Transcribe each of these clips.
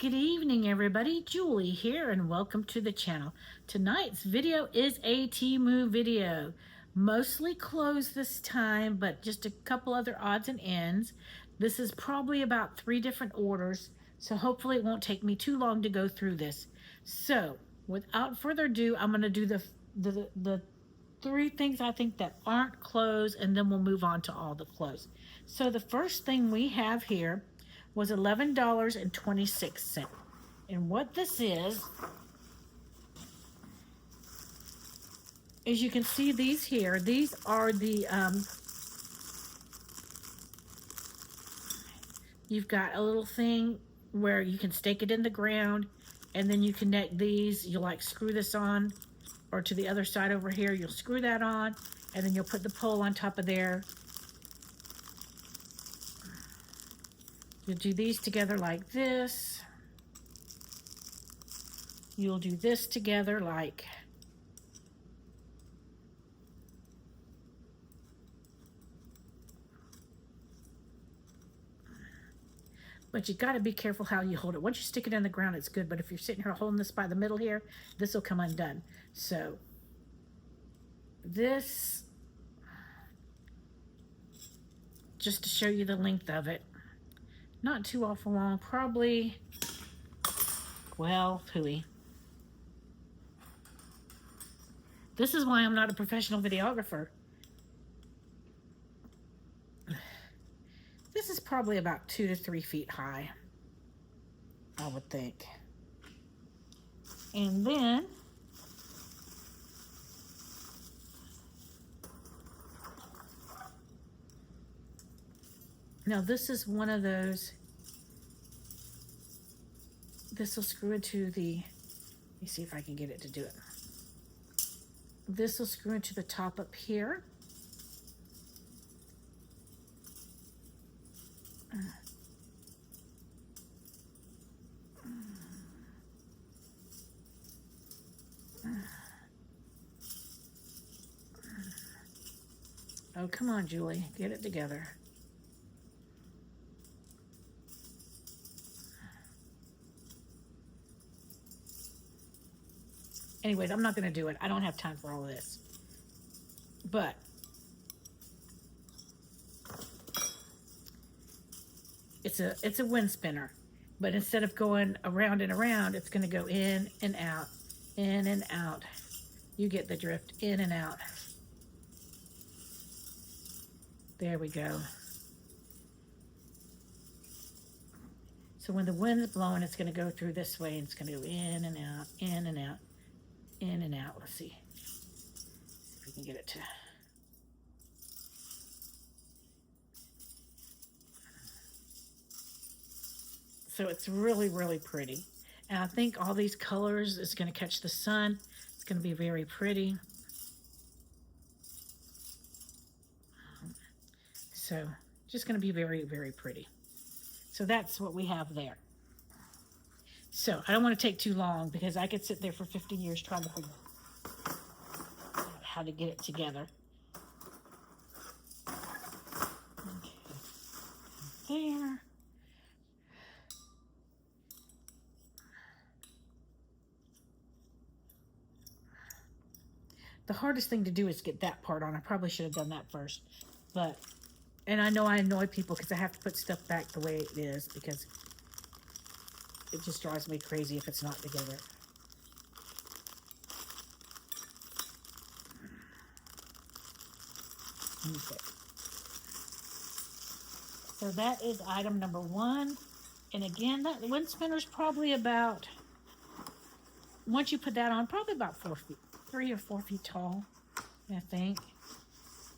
Good evening, everybody. Julie here, and welcome to the channel. Tonight's video is a Temu video. Mostly closed this time, but just a couple other odds and ends. This is probably about 3 different orders, so hopefully it won't take me too long to go through this. So, without further ado, I'm going to do the 3 things I think that aren't closed, and then we'll move on to all the closed. So the first thing we have here was $11.26. And what this is you can see these here. These are the, you've got a little thing where you can stake it in the ground, and then you connect these. You'll like screw this on, or to the other side over here, you'll screw that on, and then you'll put the pole on top of there. You'll do these together like this. You'll do this together like but you got to be careful how you hold it. Once you stick it in the ground, it's good, but if you're sitting here holding this by the middle here, this will come undone. So this, just to show you the length of it, not too awful long, probably, well, hooey. This is why I'm not a professional videographer. This is probably about 2 to 3 feet high, I would think. And then now this is one of those, this will screw into the, let me see if I can get it to do it. This will screw into the top up here. Oh, come on, Julie, get it together. Anyways, I'm not going to do it. I don't have time for all of this. But it's a wind spinner. But instead of going around and around, it's going to go in and out, in and out. You get the drift, in and out. There we go. So when the wind is blowing, it's going to go through this way, and it's going to go in and out, in and out, in and out. Let's see if we can get it to. So it's really, really pretty. And I think all these colors is going to catch the sun. It's going to be very pretty. So just going to be very, very pretty. So that's what we have there. So I don't want to take too long, because I could sit there for 50 years trying to figure out how to get it together. Okay. There. The hardest thing to do is get that part on. I probably should have done that first. But, and I know I annoy people because I have to put stuff back the way it is, because it just drives me crazy if it's not together. Okay. So that is item number 1. And again, that wind spinner is probably about, once you put that on, probably about 4 feet. 3 or 4 feet tall, I think.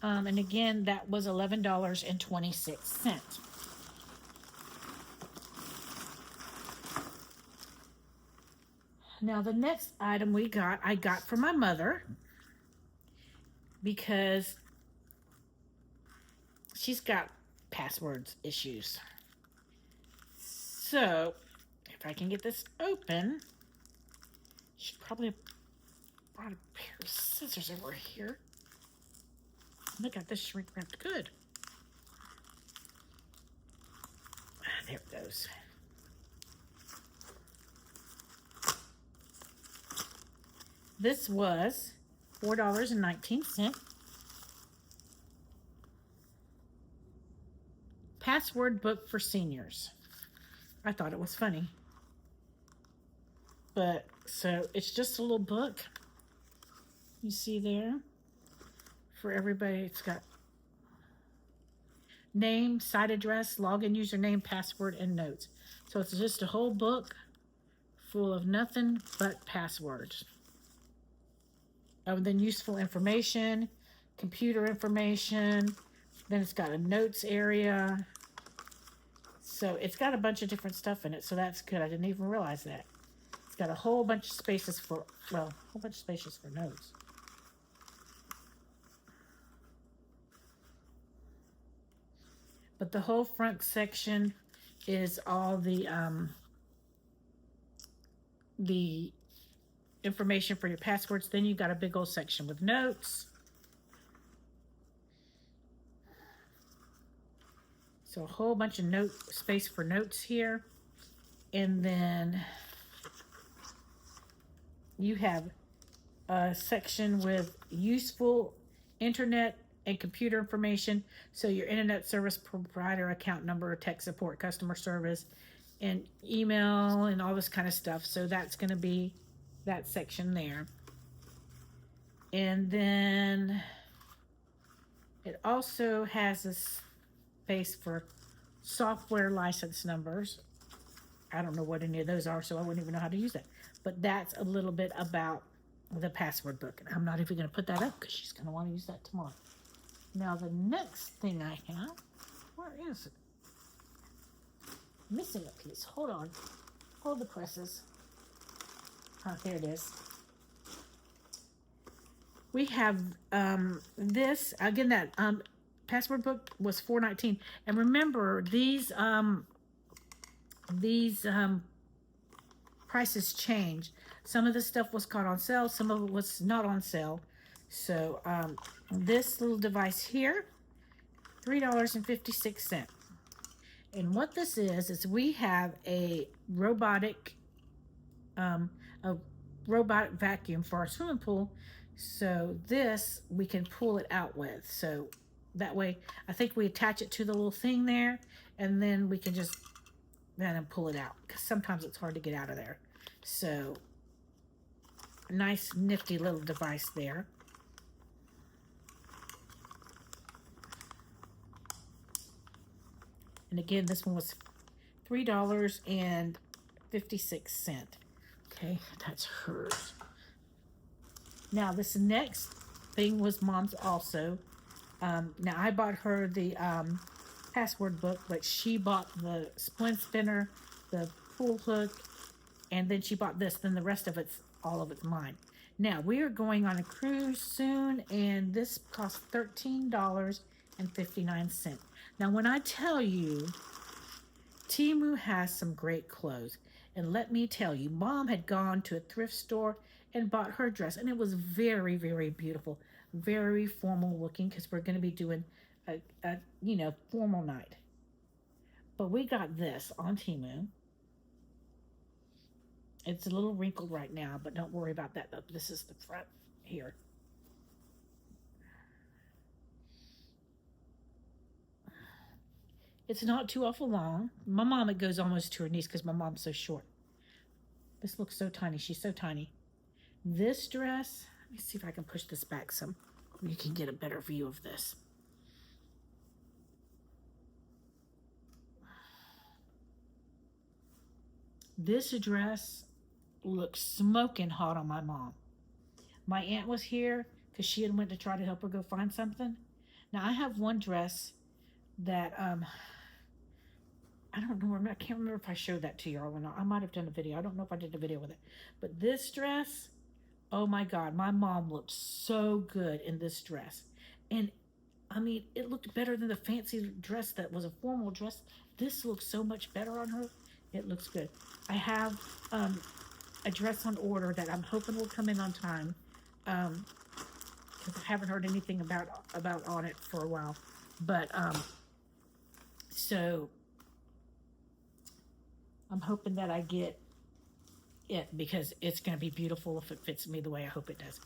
And again, that was $11.26. Now the next item I got for my mother, because she's got passwords issues. So if I can get this open, she probably brought a pair of scissors over here. Look at this, shrink wrapped good. There it goes. This was $4.19. Password book for seniors. I thought it was funny. But, so it's just a little book. You see there? For everybody, it's got name, site address, login username, password, and notes. So it's just a whole book full of nothing but passwords. Then useful information, computer information. Then it's got a notes area. So it's got a bunch of different stuff in it. So that's good. I didn't even realize that. It's got a whole bunch of spaces for, well, a whole bunch of spaces for notes. But the whole front section is all the information for your passwords. Then you got a big old section with notes. So a whole bunch of space for notes here. And then you have a section with useful internet and computer information. So your internet service provider, account number, tech support, customer service, and email and all this kind of stuff. So that's going to be that section there. And then it also has a space for software license numbers. I don't know what any of those are, so I wouldn't even know how to use that. But that's a little bit about the password book. And I'm not even going to put that up because she's going to want to use that tomorrow. Now, the next thing I have, where is it? Missing a piece. Hold on. Hold the presses. Oh, there it is. We have this. Again, that password book was $4.19. And remember, these prices change. Some of the stuff was caught on sale. Some of it was not on sale. So this little device here, $3.56. And what this is we have a robotic vacuum for our swimming pool. So this we can pull it out with. So that way, I think we attach it to the little thing there, and then we can just then pull it out, because sometimes it's hard to get out of there. So a nice nifty little device there. And again, this one was $3.56. Okay, that's hers. Now this next thing was Mom's also. Now I bought her the password book, but she bought the splint spinner, the pool hook, and then she bought this. Then the rest of it's all of it's mine. Now we are going on a cruise soon, and this costs $13.59. Now when I tell you, Temu has some great clothes, and let me tell you, Mom had gone to a thrift store and bought her dress, and it was very, very beautiful, very formal looking, because we're going to be doing a formal night. But we got this on Temu. It's a little wrinkled right now, but don't worry about that. This is the front here. It's not too awful long. My mom, it goes almost to her knees because my mom's so short. This looks so tiny. She's so tiny. This dress, let me see if I can push this back some. You can get a better view of this. This dress looks smoking hot on my mom. My aunt was here because she had went to try to help her go find something. Now I have one dress that I don't know. I can't remember if I showed that to you or not. I might have done a video. I don't know if I did a video with it. But this dress, oh my God, my mom looked so good in this dress. And I mean, it looked better than the fancy dress that was a formal dress. This looks so much better on her. It looks good. I have a dress on order that I'm hoping will come in on time, because I haven't heard anything about on it for a while. But so I'm hoping that I get it because it's going to be beautiful if it fits me the way I hope it does.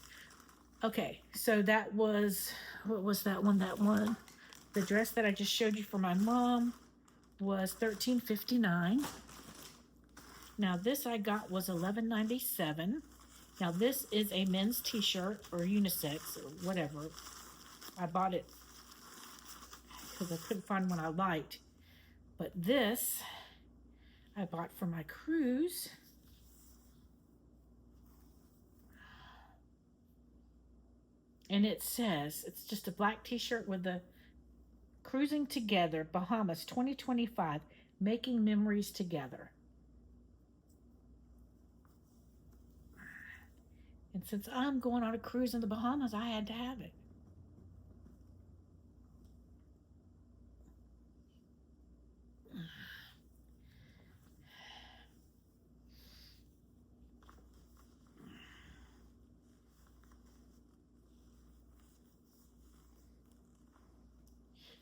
Okay, so that was, what was that one? That one, the dress that I just showed you for my mom was $13.59. Now this I got was $11.97. Now this is a men's t-shirt or unisex or whatever. I bought it because I couldn't find one I liked. But this I bought for my cruise. And it says, it's just a black t-shirt with the Cruising Together, Bahamas 2025, Making Memories Together. And since I'm going on a cruise in the Bahamas, I had to have it.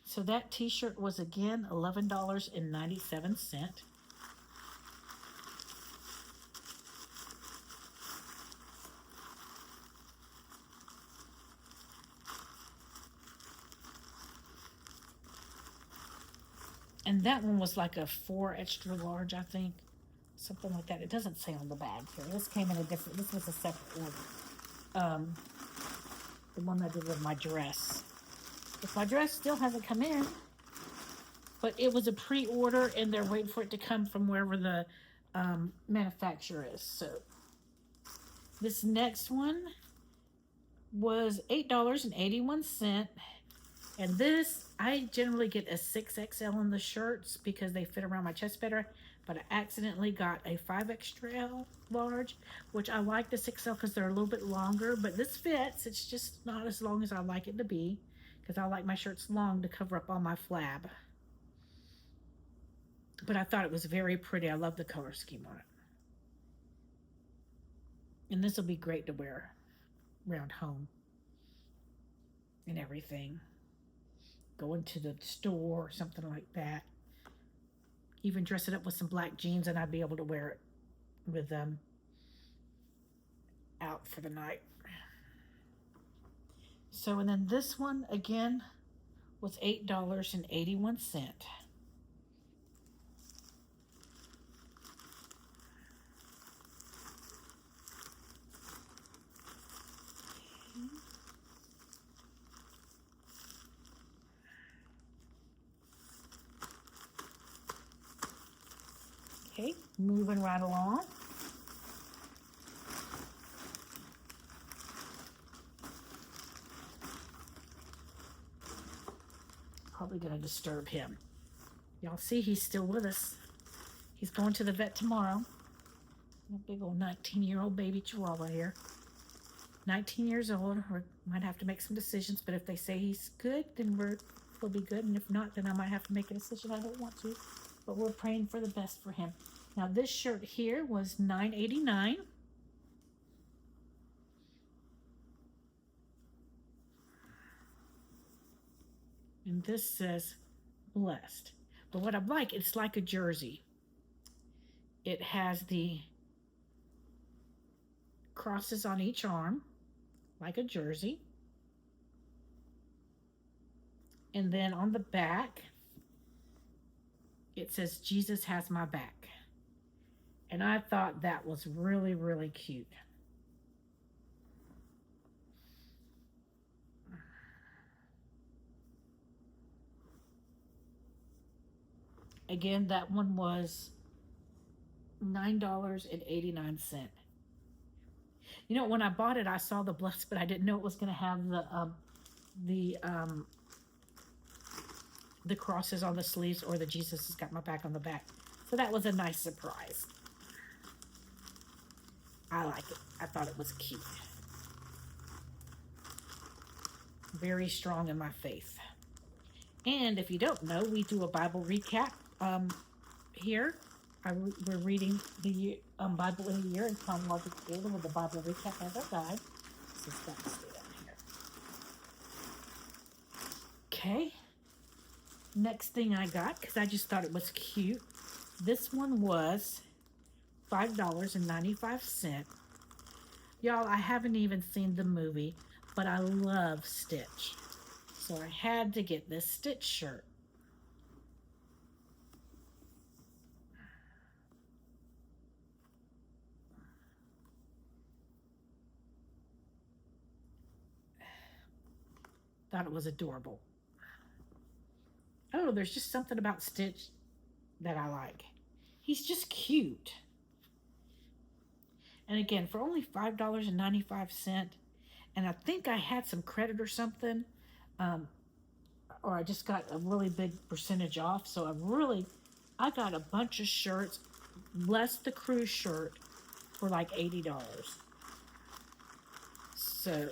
So that t-shirt was again $11.97. And that one was like a 4 extra large, I think. Something like that. It doesn't say on the bag here. This came in a different, this was a separate order. The one I did with my dress. If my dress still hasn't come in, but it was a pre-order and they're waiting for it to come from wherever the manufacturer is. So this next one was $8.81. And this, I generally get a 6XL in the shirts because they fit around my chest better, but I accidentally got a 5XL large, which I like the 6XL because they're a little bit longer, but this fits. It's just not as long as I like it to be because I like my shirts long to cover up all my flab. But I thought it was very pretty. I love the color scheme on it. And this will be great to wear around home and everything. Going to the store or something like that. Even dress it up with some black jeans and I'd be able to wear it with them out for the night. So, and then this one again was $8.81. Okay, moving right along. Probably gonna disturb him. Y'all see he's still with us. He's going to the vet tomorrow. A big old 19-year-old baby chihuahua here. 19 years old. We might have to make some decisions, but if they say he's good, then we'll be good. And if not, then I might have to make a decision. I don't want to, but we're praying for the best for him. Now this shirt here was $9.89. And this says blessed. But what I like, it's like a jersey. It has the crosses on each arm, like a jersey. And then on the back, it says, Jesus has my back. And I thought that was really, really cute. Again, that one was $9.89. You know, when I bought it, I saw the blessed, but I didn't know it was going to have the crosses on the sleeves or the Jesus has got my back on the back. So that was a nice surprise. I like it. I thought it was cute. Very strong in my faith. And if you don't know, we do a Bible recap here. We're reading the Bible in a year in chronological order with the Bible recap as our guide. So it's got to stay down here. Okay. Next thing I got, because I just thought it was cute. This one was $5.95. Y'all, I haven't even seen the movie, but I love Stitch. So I had to get this Stitch shirt. Thought it was adorable. Oh, there's just something about Stitch that I like. He's just cute. And again, for only $5.95, and I think I had some credit or something, um, or I just got a really big percentage off. So I got a bunch of shirts, less the cruise shirt, for like $80. So,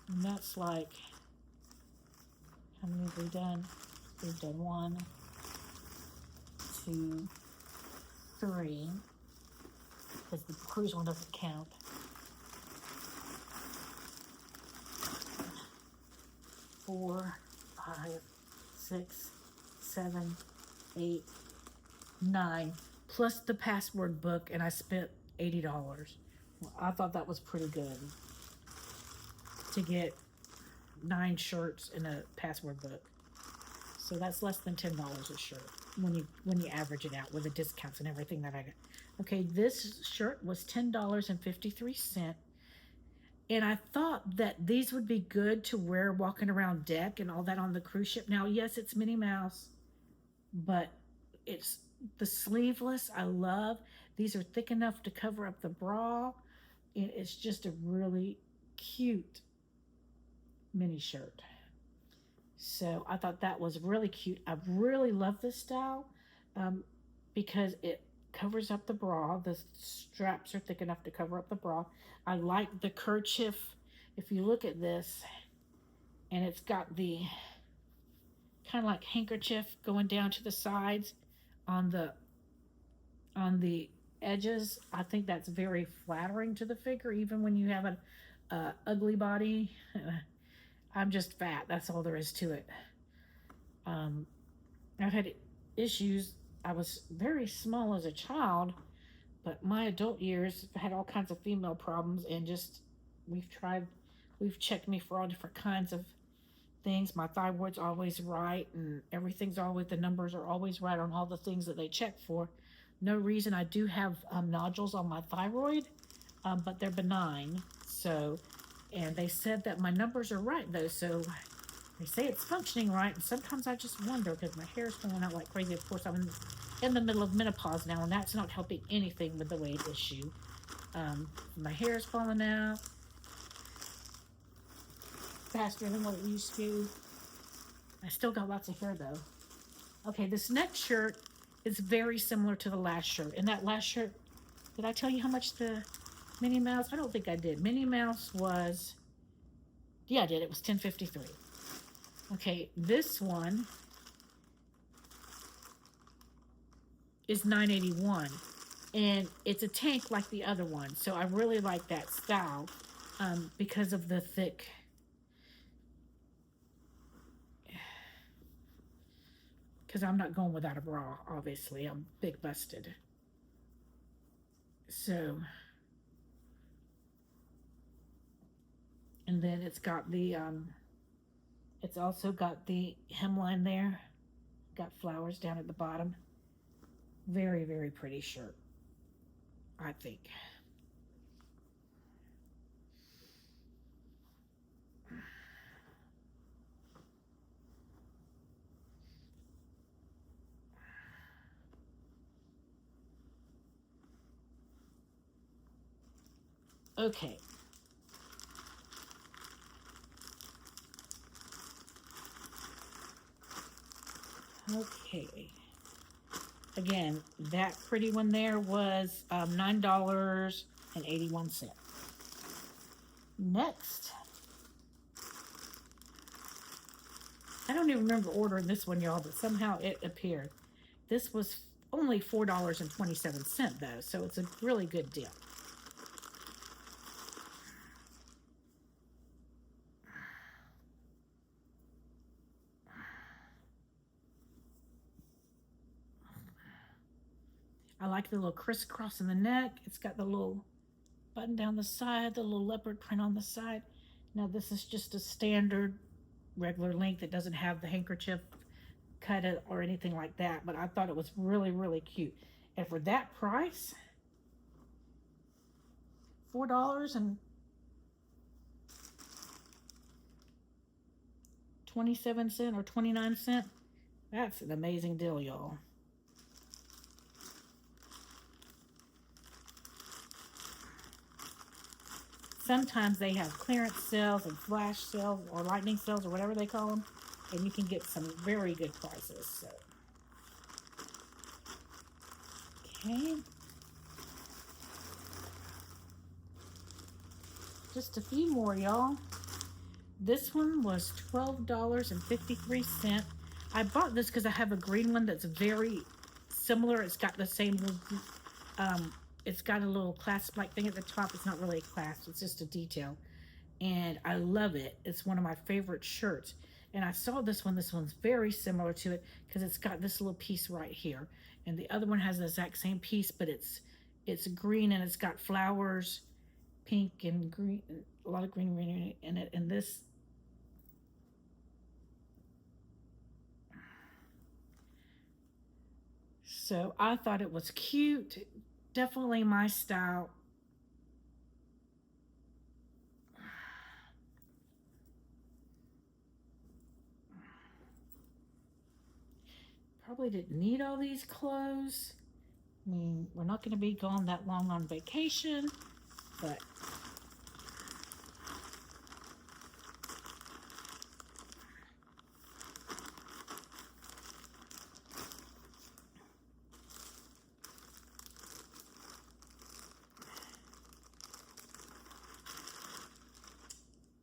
and that's like, how many have we done? We've done 1, 2, 3, because the cruise one doesn't count. 4, 5, 6, 7, 8, 9, plus the password book, and I spent $80. Well, I thought that was pretty good to get 9 shirts and a password book. So that's less than $10 a shirt when you average it out with the discounts and everything that I got. Okay, this shirt was $10.53. And I thought that these would be good to wear walking around deck and all that on the cruise ship. Now, yes, it's Minnie Mouse, but it's the sleeveless. I love. These are thick enough to cover up the bra. It's just a really cute mini shirt. So I thought that was really cute. I really love this style because it covers up the bra. The straps are thick enough to cover up the bra. I like the kerchief. If you look at this, and it's got the kind of like handkerchief going down to the sides on the edges. I think that's very flattering to the figure, even when you have an ugly body. I'm just fat. That's all there is to it. I've had issues. I was very small as a child, but my adult years had all kinds of female problems, and just we've checked me for all different kinds of things. My thyroid's always right, and everything's always, the numbers are always right on all the things that they check for. No reason. I do have nodules on my thyroid, but they're benign. So, and they said that my numbers are right though. So they say it's functioning right, and sometimes I just wonder because my hair is falling out like crazy. Of course, I'm in the middle of menopause now, and that's not helping anything with the weight issue. My hair is falling out faster than what it used to. I still got lots of hair though. Okay, this next shirt is very similar to the last shirt. And that last shirt, did I tell you how much the Minnie Mouse? I don't think I did. Minnie Mouse was, yeah, I did. It was $10.53. Okay, this one is $9.81, and it's a tank like the other one. So I really like that style because of the thick. Because I'm not going without a bra, obviously. I'm big busted. So, and then it's got the, it's also got the hemline there. Got flowers down at the bottom. Very, very pretty shirt, I think. Okay. Okay. Again, that pretty one there was $9.81. Next, I don't even remember ordering this one, y'all, but somehow it appeared. This was only $4.27 though, so it's a really good deal. I like the little crisscross in the neck. It's got the little button down the side, the little leopard print on the side. Now this is just a standard regular length. It doesn't have the handkerchief cut it or anything like that, but I thought it was really, really cute. And for that price, $4.27 or 29 cents, that's an amazing deal, y'all. Sometimes they have clearance sales and flash sales or lightning sales or whatever they call them, and you can get some very good prices. So, okay, just a few more, y'all. This one was $12.53. I bought this because I have a green one that's very similar. It's got the same, it's got a little clasp-like thing at the top. It's not really a clasp, it's just a detail. And I love it. It's one of my favorite shirts. And I saw this one. This one's very similar to it because it's got this little piece right here. And the other one has the exact same piece, but it's green and it's got flowers, pink and green, a lot of green in it. And this, so I thought it was cute. Definitely my style. Probably didn't need all these clothes. I mean, we're not going to be gone that long on vacation, but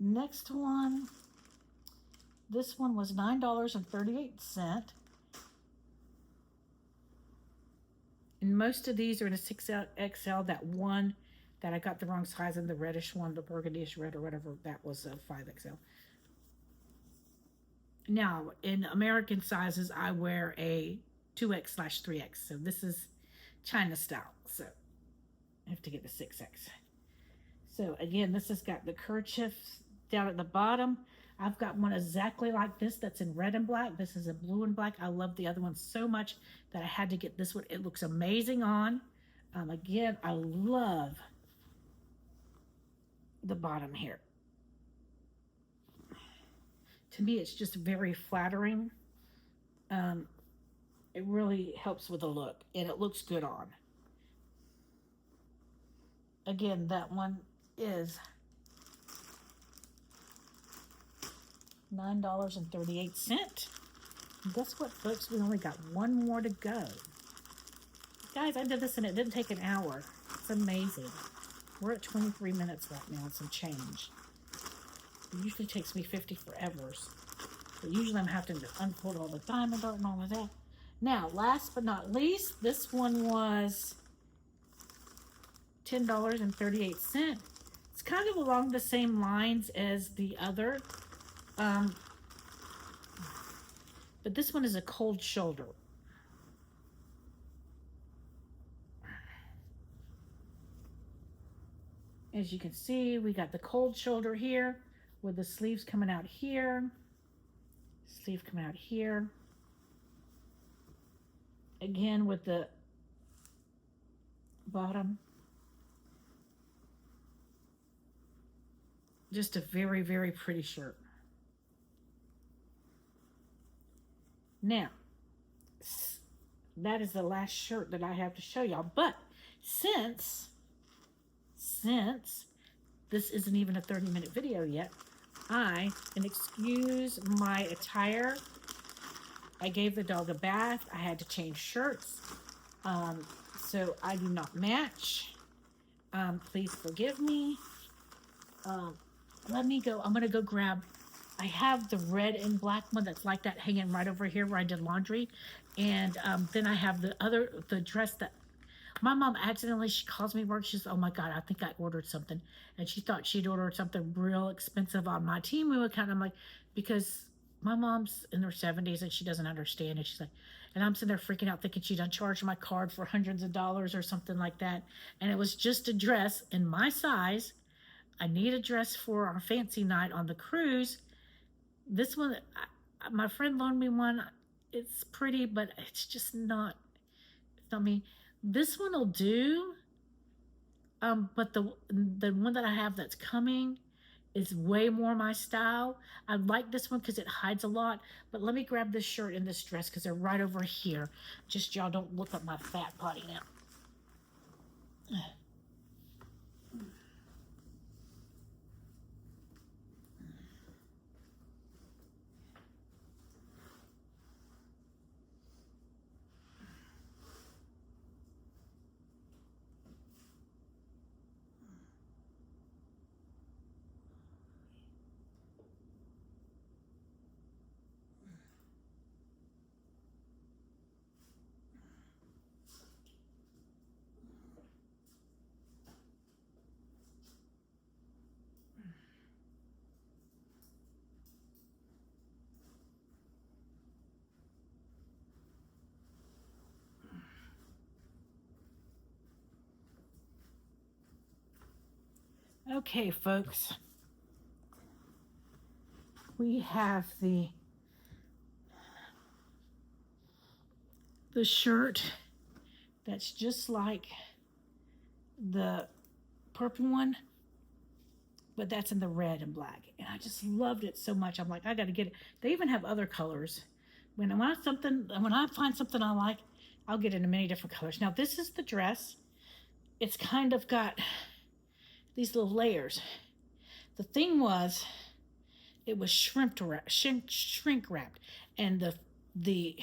next one, this one was $9.38. And most of these are in a 6XL. That one that I got the wrong size in, the reddish one, the burgundyish red or whatever, that was a 5XL. Now, in American sizes, I wear a 2X/3X. So this is China style. So I have to get the 6X. So again, this has got the kerchiefs down at the bottom. I've got one exactly like this that's in red and black. This is a blue and black. I love the other one so much that I had to get this one. It looks amazing on. Again, I love the bottom here. To me, it's just very flattering. It really helps with the look, and it looks good on. Again, that one is $9.38. Guess what, folks? We only got one more to go. Guys, I did this and it didn't take an hour. It's amazing. We're at 23 minutes right now and some change. It usually takes me 50 forevers. But usually I'm having to unfold all the diamond art and all of that. Now, last but not least, this one was $10.38. It's kind of along the same lines as the other. But this one is a cold shoulder. As you can see, we got the cold shoulder here with the sleeves coming out here. Sleeve coming out here. Again with the bottom. Just a very, very pretty shirt. Now, that is the last shirt that I have to show y'all. But since this isn't even a 30-minute video yet, and excuse my attire, I gave the dog a bath. I had to change shirts. So I do not match. Please forgive me. Let me go. I'm going to go grab, I have the red and black one that's like that hanging right over here where I did laundry. And then I have the dress that my mom accidentally, she calls me work. She says, oh my God, I think I ordered something. And she thought she'd ordered something real expensive on my Temu account. I'm like, because my mom's in her 70s and she doesn't understand. And she's like, and I'm sitting there freaking out thinking she done charged my card for hundreds of dollars or something like that. And it was just a dress in my size. I need a dress for our fancy night on the cruise. This one, my friend loaned me one. It's pretty, but it's just not, it's not me. This one will do. But the one that I have that's coming is way more my style. I like this one because it hides a lot. But let me grab this shirt and this dress because they're right over here. Just y'all don't look at my fat body now. Okay, folks. We have the shirt that's just like the purple one, but that's in the red and black. And I just loved it so much. I'm like, I got to get it. They even have other colors. When I find something I like, I'll get it in many different colors. Now, this is the dress. It's kind of got these little layers. The thing was, it was shrink wrapped, and the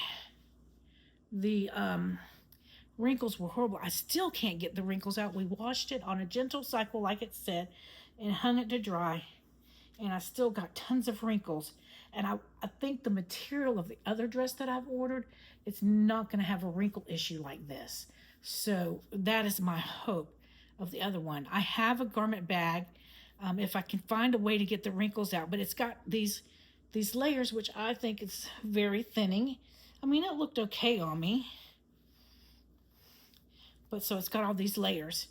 wrinkles were horrible. I still can't get the wrinkles out. We washed it on a gentle cycle, like it said, and hung it to dry, and I still got tons of wrinkles. And I think the material of the other dress that I've ordered, it's not going to have a wrinkle issue like this. So that is my hope of the other one. I have a garment bag, if I can find a way to get the wrinkles out, but it's got these layers, which I think is very thinning. I mean, it looked okay on me, but so it's got all these layers.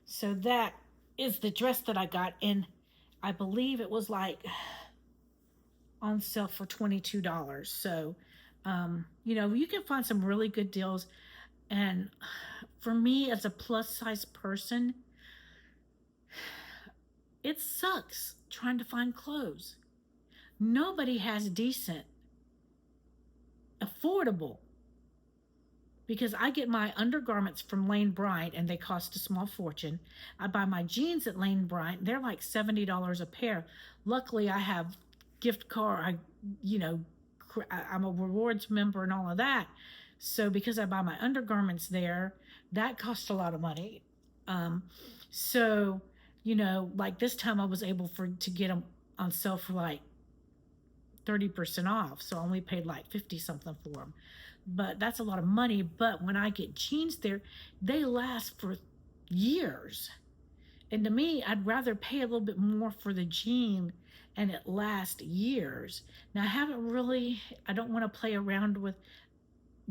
So that is the dress that I got, and I believe it was like on sale for $22. So, you can find some really good deals. And for me, as a plus size person, it sucks trying to find clothes. Nobody has decent, affordable, because I get my undergarments from Lane Bryant and they cost a small fortune. I buy my jeans at Lane Bryant. They're like $70 a pair. Luckily, I have gift card. I'm a rewards member and all of that. So because I buy my undergarments there, that costs a lot of money. So, like this time I was able to get them on sale for like 30% off. So I only paid like 50 something for them. But that's a lot of money. But when I get jeans there, they last for years. And to me, I'd rather pay a little bit more for the jean and it lasts years. Now, I don't want to play around with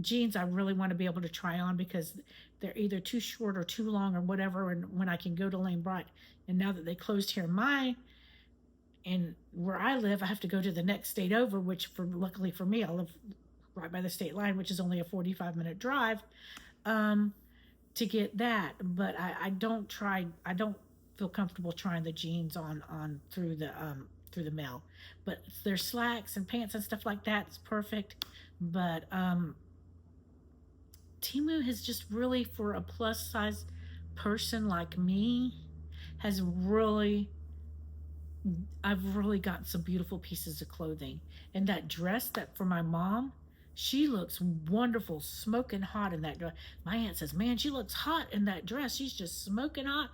jeans. I really want to be able to try on because they're either too short or too long or whatever. And when I can go to Lane Bryant, and now that they closed here in where I live, I have to go to the next state over, which luckily for me, I live right by the state line, which is only a 45-minute drive, to get that. But I don't feel comfortable trying the jeans on through the mail. But their slacks and pants and stuff like that is perfect. But Temu has just really, for a plus size person like me, I've really gotten some beautiful pieces of clothing. And that dress that for my mom, she looks wonderful, smoking hot in that dress. My aunt says, man, she looks hot in that dress. She's just smoking hot.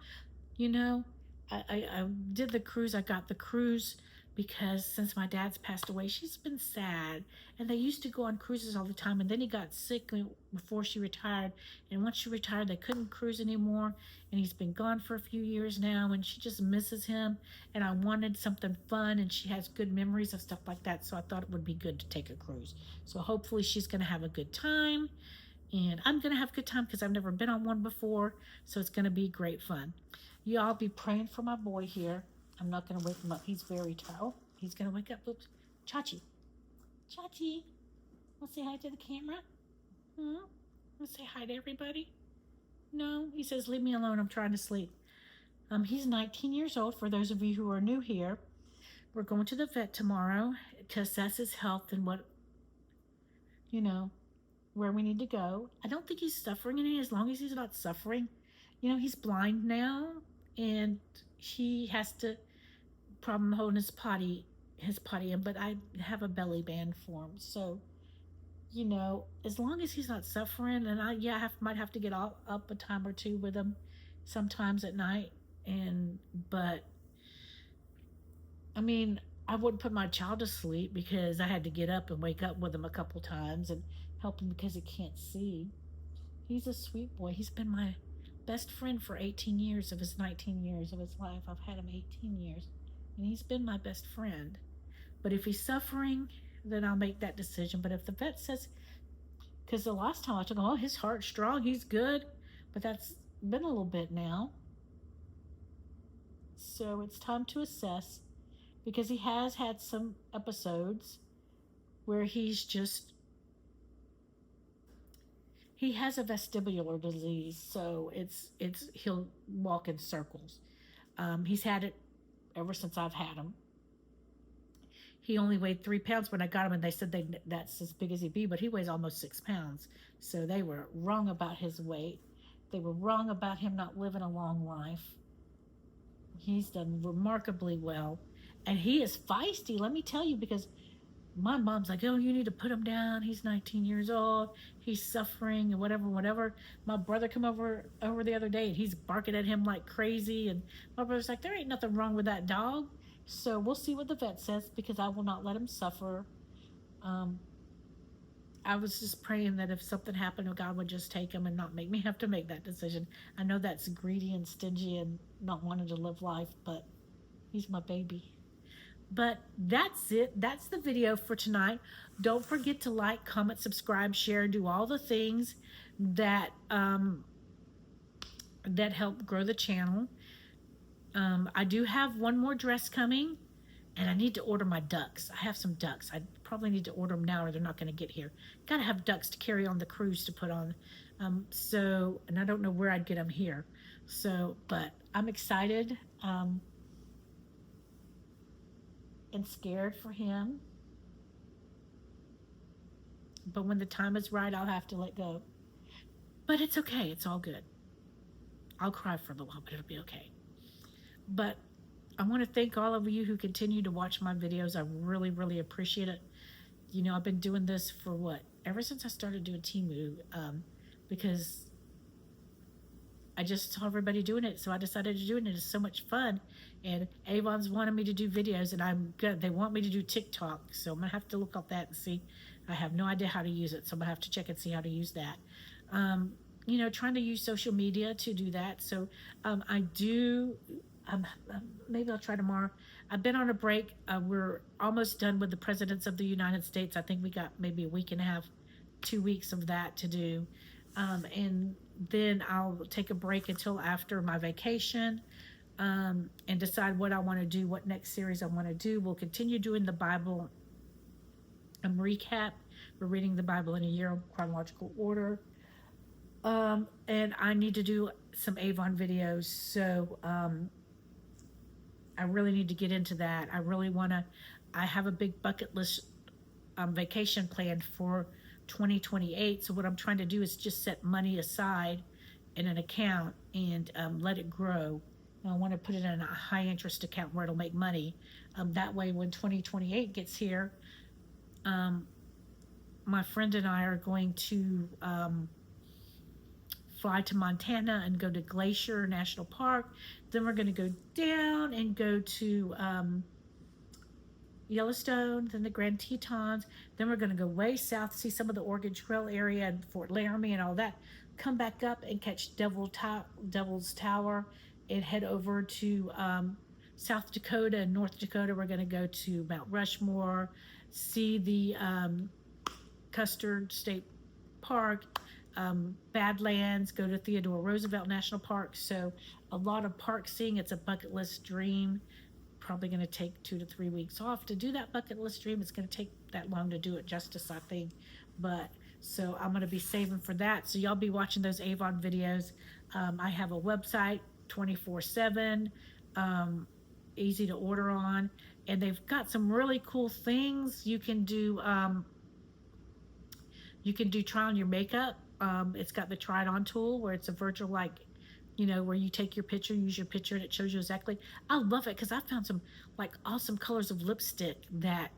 I did the cruise. I got the cruise because since my dad's passed away, she's been sad. And they used to go on cruises all the time. And then he got sick before she retired. And once she retired, they couldn't cruise anymore. And he's been gone for a few years now. And she just misses him. And I wanted something fun. And she has good memories of stuff like that. So I thought it would be good to take a cruise. So hopefully she's going to have a good time. And I'm going to have a good time because I've never been on one before. So it's going to be great fun. You all be praying for my boy here. I'm not going to wake him up. He's very tired. Oh, he's going to wake up. Oops. Chachi. Chachi. Want to say hi to the camera? Hmm? Want to say hi to everybody? No? He says, leave me alone. I'm trying to sleep. He's 19 years old. For those of you who are new here, we're going to the vet tomorrow to assess his health and what, you know, where we need to go. I don't think he's suffering any, as long as he's not suffering. You know, he's blind now, and he has to problem holding his potty in, but I have a belly band for him. So, you know, as long as he's not suffering, and might have to get up a time or two with him sometimes at night. But I mean, I wouldn't put my child to sleep because I had to get up and wake up with him a couple times and help him because he can't see. He's a sweet boy. He's been my best friend for 18 years of his 19 years of his life. I've had him 18 years, and he's been my best friend. But if he's suffering, then I'll make that decision. But if the vet says, because the last time I took him, oh, his heart's strong, he's good, but that's been a little bit now. So it's time to assess, because he has had some episodes where he has a vestibular disease, so he'll walk in circles. He's had it ever since I've had him. He only weighed 3 pounds when I got him, and they said that's as big as he'd be, but he weighs almost 6 pounds. So they were wrong about his weight. They were wrong about him not living a long life. He's done remarkably well. And he is feisty, let me tell you, because my mom's like, oh, you need to put him down. He's 19 years old. He's suffering and whatever. My brother come over the other day, and he's barking at him like crazy. And my brother's like, there ain't nothing wrong with that dog. So we'll see what the vet says, because I will not let him suffer. I was just praying that if something happened, God would just take him and not make me have to make that decision. I know that's greedy and stingy and not wanting to live life, but he's my baby. But that's it. That's the video for tonight. Don't forget to like, comment, subscribe, share, do all the things that that help grow the channel. I do have one more dress coming, and I need to order my ducks. I have some ducks. I probably need to order them now, or they're not going to get here. Got to have ducks to carry on the cruise to put on. And I don't know where I'd get them here. So, but I'm excited and scared for him. But when the time is right, I'll have to let go. But it's okay. It's all good. I'll cry for a little while, but it'll be okay. But I want to thank all of you who continue to watch my videos. I really, really appreciate it. You know, I've been doing this for ever since I started doing Temu, because I just saw everybody doing it, so I decided to do it, and it's so much fun. And Avon's wanted me to do videos, and I'm good. They want me to do TikTok, so I'm gonna have to look up that and see. I have no idea how to use it, so I'm gonna have to check and see how to use that. You know, trying to use social media to do that. So I do. Maybe I'll try tomorrow. I've been on a break. We're almost done with the presidents of the United States. I think we got maybe a week and a half, 2 weeks of that to do. And then I'll take a break until after my vacation, and decide what I want to do, what next series I want to do. We'll continue doing the Bible recap. We're reading the Bible in a year chronological order. And I need to do some Avon videos. So, I really need to get into that. I have a big bucket list vacation planned for 2028. So what I'm trying to do is just set money aside in an account and let it grow. And I want to put it in a high interest account where it'll make money. That way when 2028 gets here, my friend and I are going to fly to Montana and go to Glacier National Park. Then we're going to go down and go to Yellowstone, then the Grand Tetons. Then we're going to go way south, see some of the Oregon Trail area and Fort Laramie and all that. Come back up and catch Devil's Tower and head over to South Dakota and North Dakota. We're going to go to Mount Rushmore, see the Custer State Park, Badlands, go to Theodore Roosevelt National Park. So a lot of park seeing. It's a bucket list dream. Probably going to take 2 to 3 weeks off to do that bucket list dream. It's going to take that long to do it justice, I think. But so I'm going to be saving for that. So y'all be watching those Avon videos. I have a website 24/7, easy to order on, and they've got some really cool things you can do. You can do try on your makeup. It's got the try it on tool where it's a virtual, like, where you take your picture, use your picture, and it shows you exactly. I love it because I found some like awesome colors of lipstick that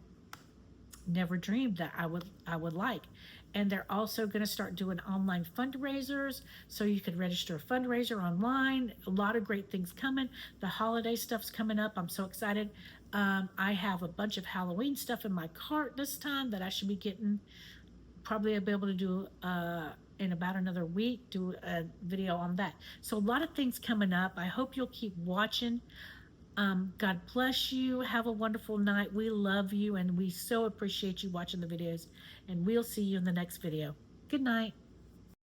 never dreamed that I would like. And they're also going to start doing online fundraisers, so you can register a fundraiser online. A lot of great things coming. The holiday stuff's coming up. I'm so excited. I have a bunch of Halloween stuff in my cart this time that I should be getting. Probably I'll be able to do in about another week, do a video on that. So a lot of things coming up. I hope you'll keep watching. God bless you. Have a wonderful night. We love you and we so appreciate you watching the videos, and we'll see you in the next video. Good night.